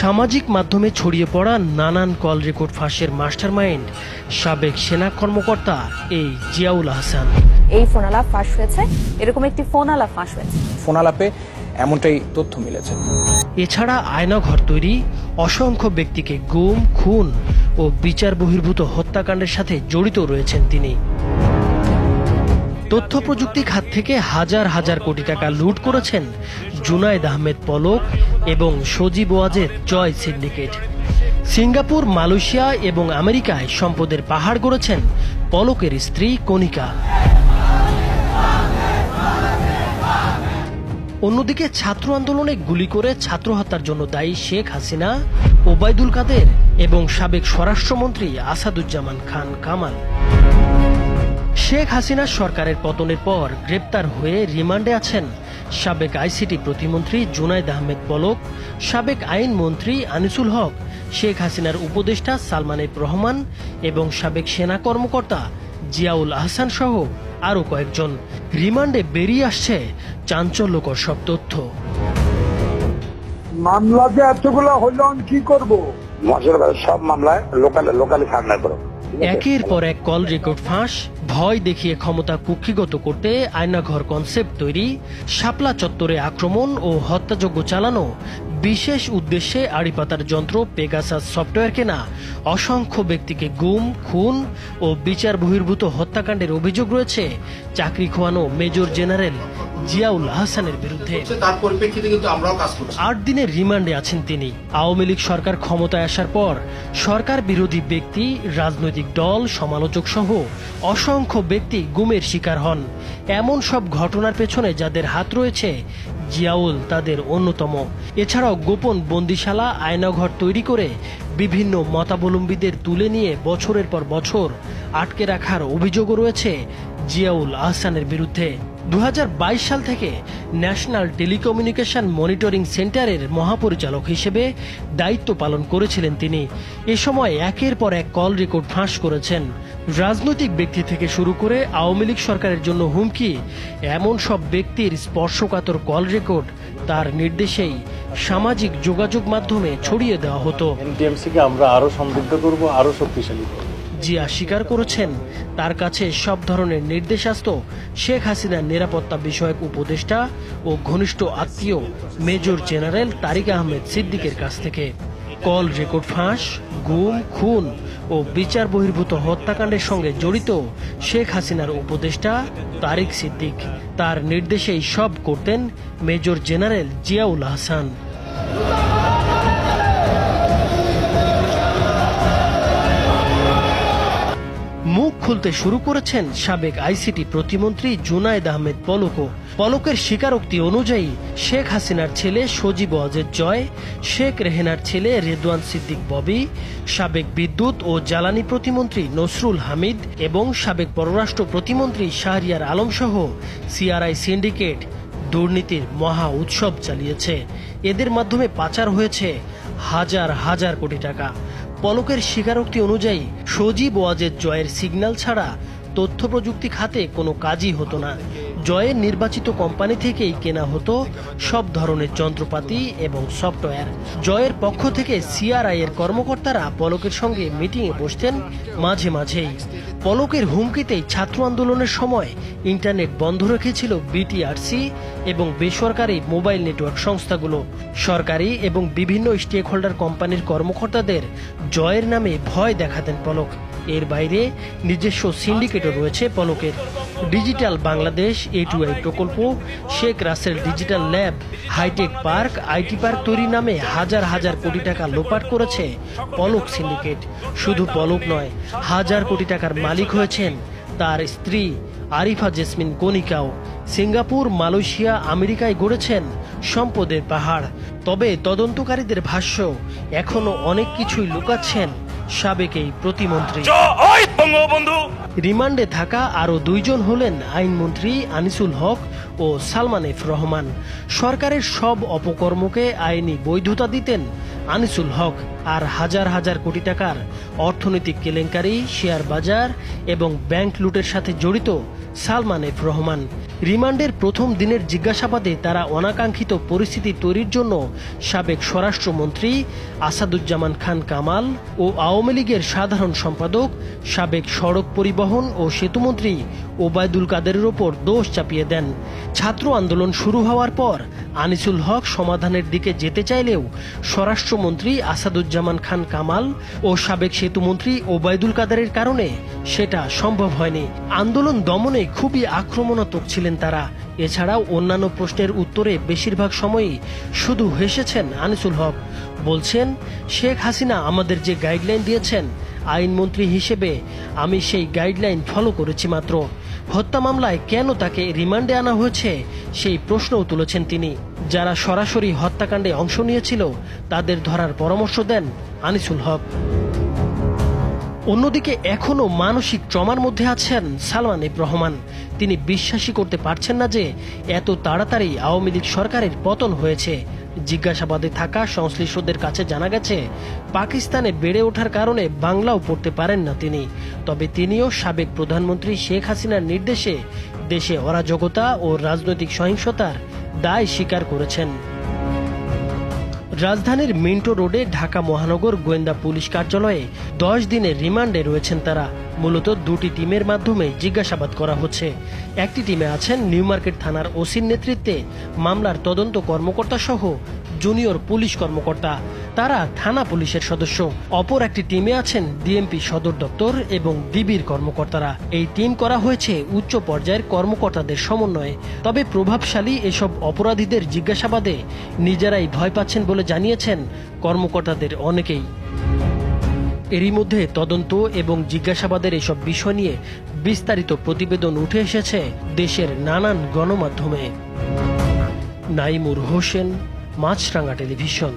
সামাজিক মাধ্যমে ছড়িয়ে পড়া নানান কল রেকর্ড ফাঁসের মাস্টারমাইন্ড সাবেক সেনা কর্মকর্তা এই জিয়াউল আহসান। এই ফোন আলাপ ফাঁস হয়েছে, এরকম একটি ফোন আলাপ ফাঁস হয়েছে। ফোন আলাপে এমনটাই তথ্য মিলেছে। এছাড়া আয়নাঘর তৈরি, অসংখ্য ব্যক্তিকে গুম, খুন ও বিচার বহির্ভূত হত্যাকাণ্ডের সাথে জড়িত রয়েছেন তিনি। তথ্য প্রযুক্তি খাত থেকে হাজার হাজার কোটি টাকা লুট করেছেন জুনায়েদ আহমেদ পলক এবং Sajeeb Wazed Joy syndicate. Singapore, Malaysia এবং আমেরিকায় সম্পদের পাহাড় গড়েছেন পলকের স্ত্রী কণিকা। অন্যদিকে ছাত্র আন্দোলনে গুলি করে ছাত্র হত্যার জন্য দায়ী শেখ হাসিনা, ওবায়দুল কাদের এবং সাবেক স্বরাষ্ট্রমন্ত্রী আসাদুজ্জামান খান কামাল। শেখ হাসিনা সরকারের পতনের পর গ্রেপ্তার হয়ে রিমান্ডে আছেন সাবেক আইসিটি প্রতিমন্ত্রী জুনায়েদ আহমেদ পলক, সাবেক আইনমন্ত্রী আনিসুল হক, শেখ হাসিনার উপদেষ্টা সালমান এফ রহমান এবং সাবেক সেনা কর্মকর্তা জিয়াউল আহসান সহ আরও কয়েকজন। রিমান্ডে বেরিয়ে আসছে চাঞ্চল্যকর সব তথ্য। মামলা যে এতগুলো হইল কি করবো? সব মামলায় লোকালি সার্নার করো। একের পর এক কল রেকর্ড ফাঁস, ভয় দেখিয়ে ক্ষমতা কুক্ষিগত করতে আয়নাঘর কনসেপ্ট তৈরি, শাপলা চত্বরে আক্রমণ ও হত্যাযজ্ঞ চালানো, বিশেষ উদ্দেশ্যে আড়িপাতার যন্ত্র পেগাসাস সফটওয়্যার কেনা, অসংখ্য ব্যক্তিকে গুম, খুন ও বিচার বহির্ভূত হত্যাকাণ্ডের অভিযোগ রয়েছে চাকরি খোয়ানো মেজর জেনারেল জিয়াউল আহসানের বিরুদ্ধে। 8 দিনের রিমান্ডে আছেন তিনি। আওয়ামী লীগ সরকার ক্ষমতায় আসার পর সরকার বিরোধী ব্যক্তি, রাজনৈতিক দল, সমালোচক সহ অসংখ্য ব্যক্তি গুমের শিকার হন। এমন সব ঘটনার পেছনে যাদের হাত রয়েছে, জিয়াউল তাদের অন্যতম। এছাড়াও গোপন বন্দিশালা, আয়নাঘর তৈরি করে বিভিন্ন মতাবলম্বীদের তুলে নিয়ে বছরের পর বছর আটকে রাখার অভিযোগও রয়েছে জিয়াউল আহসানের বিরুদ্ধে। 2022 সাল থেকে ন্যাশনাল টেলিকমিউনিকেশন মনিটরিং সেন্টারের মহাপরিচালক হিসেবে দায়িত্ব পালন করেছিলেন তিনি। এ সময় একের পর এক কল রেকর্ড ফাঁস করেছেন। রাজনৈতিক ব্যক্তি থেকে শুরু করে আওয়ামী লীগ সরকারের জন্য হুমকি, এমন সব ব্যক্তির স্পর্শকাতর কল রেকর্ড তার নির্দেশেই সামাজিক যোগাযোগ মাধ্যমে ছড়িয়ে দেওয়া হতো। এনটিএমসিকে আমরা আরো সমৃদ্ধ করব, আরো শক্তিশালী করব। জিয়া স্বীকার করেছেন তার কাছে সব ধরনের নির্দেশ আসত শেখ হাসিনার নিরাপত্তা বিষয়ক উপদেষ্টা ও ঘনিষ্ঠ আত্মীয় মেজর জেনারেল তারিক আহমেদ সিদ্দিকের কাছ থেকে। কল রেকর্ড ফাঁস, গুম, খুন ও বিচার বহির্ভূত হত্যাকাণ্ডের সঙ্গে জড়িত শেখ হাসিনার উপদেষ্টা তারিক সিদ্দিক। তার নির্দেশেই সব করতেন মেজর জেনারেল জিয়াউল আহসান। মুখ খুলতে শুরু করেছেন সাবেক আইসিটি প্রতিমন্ত্রী জুনায়েদ আহমেদ পলকও। পলকের স্বীকারোক্তি অনুযায়ী শেখ হাসিনার ছেলে সজীব ওয়াজেদ জয়, শেখ রেহেনার ছেলে রেদওয়ান সিদ্দিক ববি, সাবেক বিদ্যুৎ ও জ্বালানি প্রতিমন্ত্রী নসরুল হামিদ এবং সাবেক পররাষ্ট্র প্রতিমন্ত্রী শাহরিয়ার আলম সহ সিআরআই সিন্ডিকেট দুর্নীতির মহা উৎসব চালিয়েছে। এদের মাধ্যমে পাচার হয়েছে হাজার হাজার কোটি টাকা। পলকের স্বীকারোক্তি অনুযায়ী সজীব ওয়াজেদ জয়ের সিগন্যাল ছাড়া তথ্য প্রযুক্তি খাতে কোনো কাজই হতো না। জয়ের নির্বাচিত কোম্পানি থেকেই কেনা হতো সব ধরনের যন্ত্রপাতি এবং সফটওয়্যার। জয়ের পক্ষ থেকে সিআরআই এর কর্মকর্তারা পলকের সঙ্গে মিটিংয়ে বসতেন মাঝে মাঝেই। পলকের হুমকিতেই ছাত্র আন্দোলনের সময় ইন্টারনেট বন্ধ রেখেছিল বিটিআরসি এবং বেসরকারি মোবাইল নেটওয়ার্ক সংস্থাগুলো। সরকারি এবং বিভিন্ন স্টেক হোল্ডার কোম্পানির কর্মকর্তাদের জয়ের নামে ভয় দেখাতেন পলক। এর বাইরে নিজস্ব সিন্ডিকেটও রয়েছে পলকের। ডিজিটাল বাংলাদেশ, A2I প্রকল্প, Sheikh Russel digital lab, hi tech park, IT park তৈরির নামে হাজার হাজার কোটি টাকা লোপাট করেছে পলক সিন্ডিকেট। শুধু পলক নয়, হাজার কোটি টাকার মালিক হয়েছেন তার স্ত্রী আরিফা জেসমিন কণিকাও। সিঙ্গাপুর, মালয়েশিয়া, আমেরিকায় গড়েছেন সম্পদের পাহাড়। তবে তদন্তকারীদের ভাষ্য, এখনো অনেক কিছুই লুকাচ্ছেন সাবেক এই প্রতিমন্ত্রী। রিমান্ডে থাকা আরো 2 জন হলেন আইনমন্ত্রী আনিসুল হক ও সালমান এফ রহমান। সরকারের সব অপকর্মকে আইনি বৈধতা দিতেন আনিসুল হক, আর হাজার হাজার কোটি টাকার অর্থনৈতিক কেলেঙ্কারি, শেয়ার বাজার এবং ব্যাংক লুটের সাথে জড়িত সালমান এফ রহমান। রিমান্ডের প্রথম দিনের জিজ্ঞাসাবাদে তারা অনাকাঙ্ক্ষিত পরিস্থিতি তৈরির জন্য সাবেক স্বরাষ্ট্রমন্ত্রী আসাদুজ্জামান খান কামাল ও আওয়ামী লীগের সাধারণ সম্পাদক সাবেক সড়ক পরিবহন ও সেতুমন্ত্রী ওবায়দুল কাদেরের ওপর দোষ চাপিয়ে দেন। ছাত্র আন্দোলন শুরু হওয়ার পর আনিসুল হক সমাধানের দিকে যেতে চাইলেও স্বরাষ্ট্রমন্ত্রী আসাদুজ্জামান খান কামাল ও সাবেক সেতুমন্ত্রী ওবায়দুল কাদেরের কারণে সেটা সম্ভব হয়নি। আন্দোলন দমনে খুবই আক্রমণাত্মক ছিলেন তারা। এছাড়াও অন্যান্য প্রশ্নের উত্তরে বেশিরভাগ সময়ই শুধু হেসেছেন আনিসুল হক। বলছেন, শেখ হাসিনা আমাদের যে গাইডলাইন দিয়েছেন, আইনমন্ত্রী হিসেবে আমি সেই গাইডলাইন ফলো করেছি মাত্র। হত্যা মামলায় কেন তাকে রিমান্ডে আনা হয়েছে সেই প্রশ্নও তুলেছেন তিনি। যারা সরাসরি হত্যাকাণ্ডে অংশ নিয়েছিল তাদের ধরার পরামর্শ দেন আনিসুল হক। অন্যদিকে এখনও মানসিক ট্রমার মধ্যে আছেন সালমান এফ রহমান। তিনি বিশ্বাসই করতে পারছেন না যে এত তাড়াতাড়ি আওয়ামী লীগ সরকারের পতন হয়েছে। জিজ্ঞাসাবাদে থাকা সংশ্লিষ্টদের কাছে জানা গেছে, পাকিস্তানে বেড়ে ওঠার কারণে বাংলাও পড়তে পারেন না তিনি। তবে তিনিও সাবেক প্রধানমন্ত্রী শেখ হাসিনার নির্দেশে দেশে অরাজকতা ও রাজনৈতিক সহিংসতার দায় স্বীকার করেছেন। রাজধানীর মিন্টো রোডে ঢাকা মহানগর গোয়েন্দা পুলিশ কার্যালয়ে 10 দিনের রিমান্ডে রয়েছেন তারা। মূলত দুটি টিমের মাধ্যমে জিজ্ঞাসাবাদ করা হচ্ছে। একটি টিমে আছেন নিউ মার্কেট থানার ওসির নেতৃত্বে মামলার তদন্ত কর্মকর্তা সহ জুনিয়র পুলিশ কর্মকর্তা, তারা থানা পুলিশের সদস্য। অপর একটি টিমে আছেন ডিএমপি সদর দপ্তর এবং ডিবির কর্মকর্তারা। এই টিম করা হয়েছে উচ্চ পর্যায়ের কর্মকর্তাদের সমন্বয়ে। তবে প্রভাবশালী এসব অপরাধীদের জিজ্ঞাসাবাদে নিজেরাই ভয় পাচ্ছেন বলে জানিয়েছেন কর্মকর্তাদের অনেকেই। এরই মধ্যে তদন্ত এবং জিজ্ঞাসাবাদের এসব বিষয় নিয়ে বিস্তারিত প্রতিবেদন উঠে এসেছে দেশের নানান গণমাধ্যমে। নাইমুর হোসেন, মাছরাঙা টেলিভিশন।